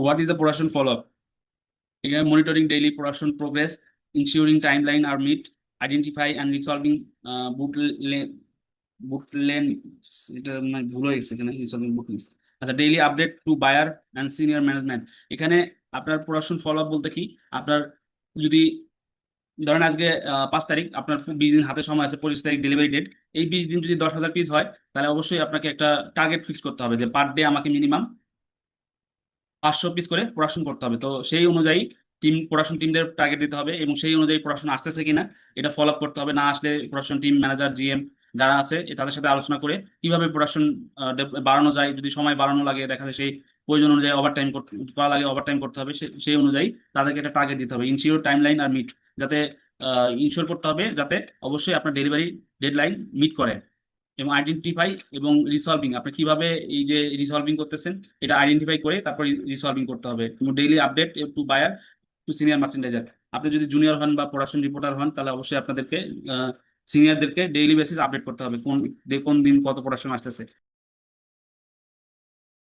What is the production follow up? এখানে monitoring daily production progress, ensuring timeline are meet, identify and resolving bottleneck, এটা মানে ভুল হয়ে গেছে এখানে, রিসলভিং বুটলেন। আচ্ছা, daily update to buyer and senior management. এখানে আপনার প্রোডাকশন ফলো আপ বলতে কি, আপনার যদি ধরেন আজকে 5 তারিখ, আপনার 20 দিন হাতে সময় আছে, 25 তারিখ ডেলিভারি ডেট। এই 20 দিন যদি 10,000 পিস হয়, তাহলে অবশ্যই আপনাকে একটা টার্গেট ফিক্স করতে হবে যে পার ডে আমাকে মিনিমাম 500 পিস করে প্রোডাকশন করতে হবে। তো সেই অনুযায়ী প্রোডাকশন টিমদের টার্গেট দিতে হবে, এবং সেই অনুযায়ী প্রোডাকশন আসতেছে কিনা এটা ফলো আপ করতে হবে। না আসলে প্রোডাকশন টিম ম্যানেজার, জিএম যারা আছে তাদের সাথে আলোচনা করে কিভাবে প্রোডাকশন বাড়ানো যায়। যদি সময় বাড়ানো লাগে, দেখা যায় সেই প্রয়োজন অনুযায়ী ওভারটাইম করা লাগে, ওভারটাইম করতে হবে। সেই অনুযায়ী তাদেরকে একটা টার্গেট দিতে হবে, ইনশিওর টাইমলাইন আর মিট, যাতে ইনশিওর করতে হবে যাতে অবশ্যই আপনার ডেলিভারি ডেডলাইন মিট করে। এবং আইডেন্টিফাই এবং রিসলভিং, আপনি কিভাবে এই যে রিসলভিং করতেছেন এটা আইডেন্টিফাই করে তারপর রিসলভিং করতে হবে। এবং daily update to buyer to senior merchandiser. আপনি যদি জুনিয়র হন বা প্রোডাকশন রিপোর্টার হন, তাহলে অবশ্যই আপনাদেরকে সিনিয়রদেরকে ডেইলি বেসিস আপডেট করতে হবে কোন কোন দিন কত প্রোডাকশন আসতেছে।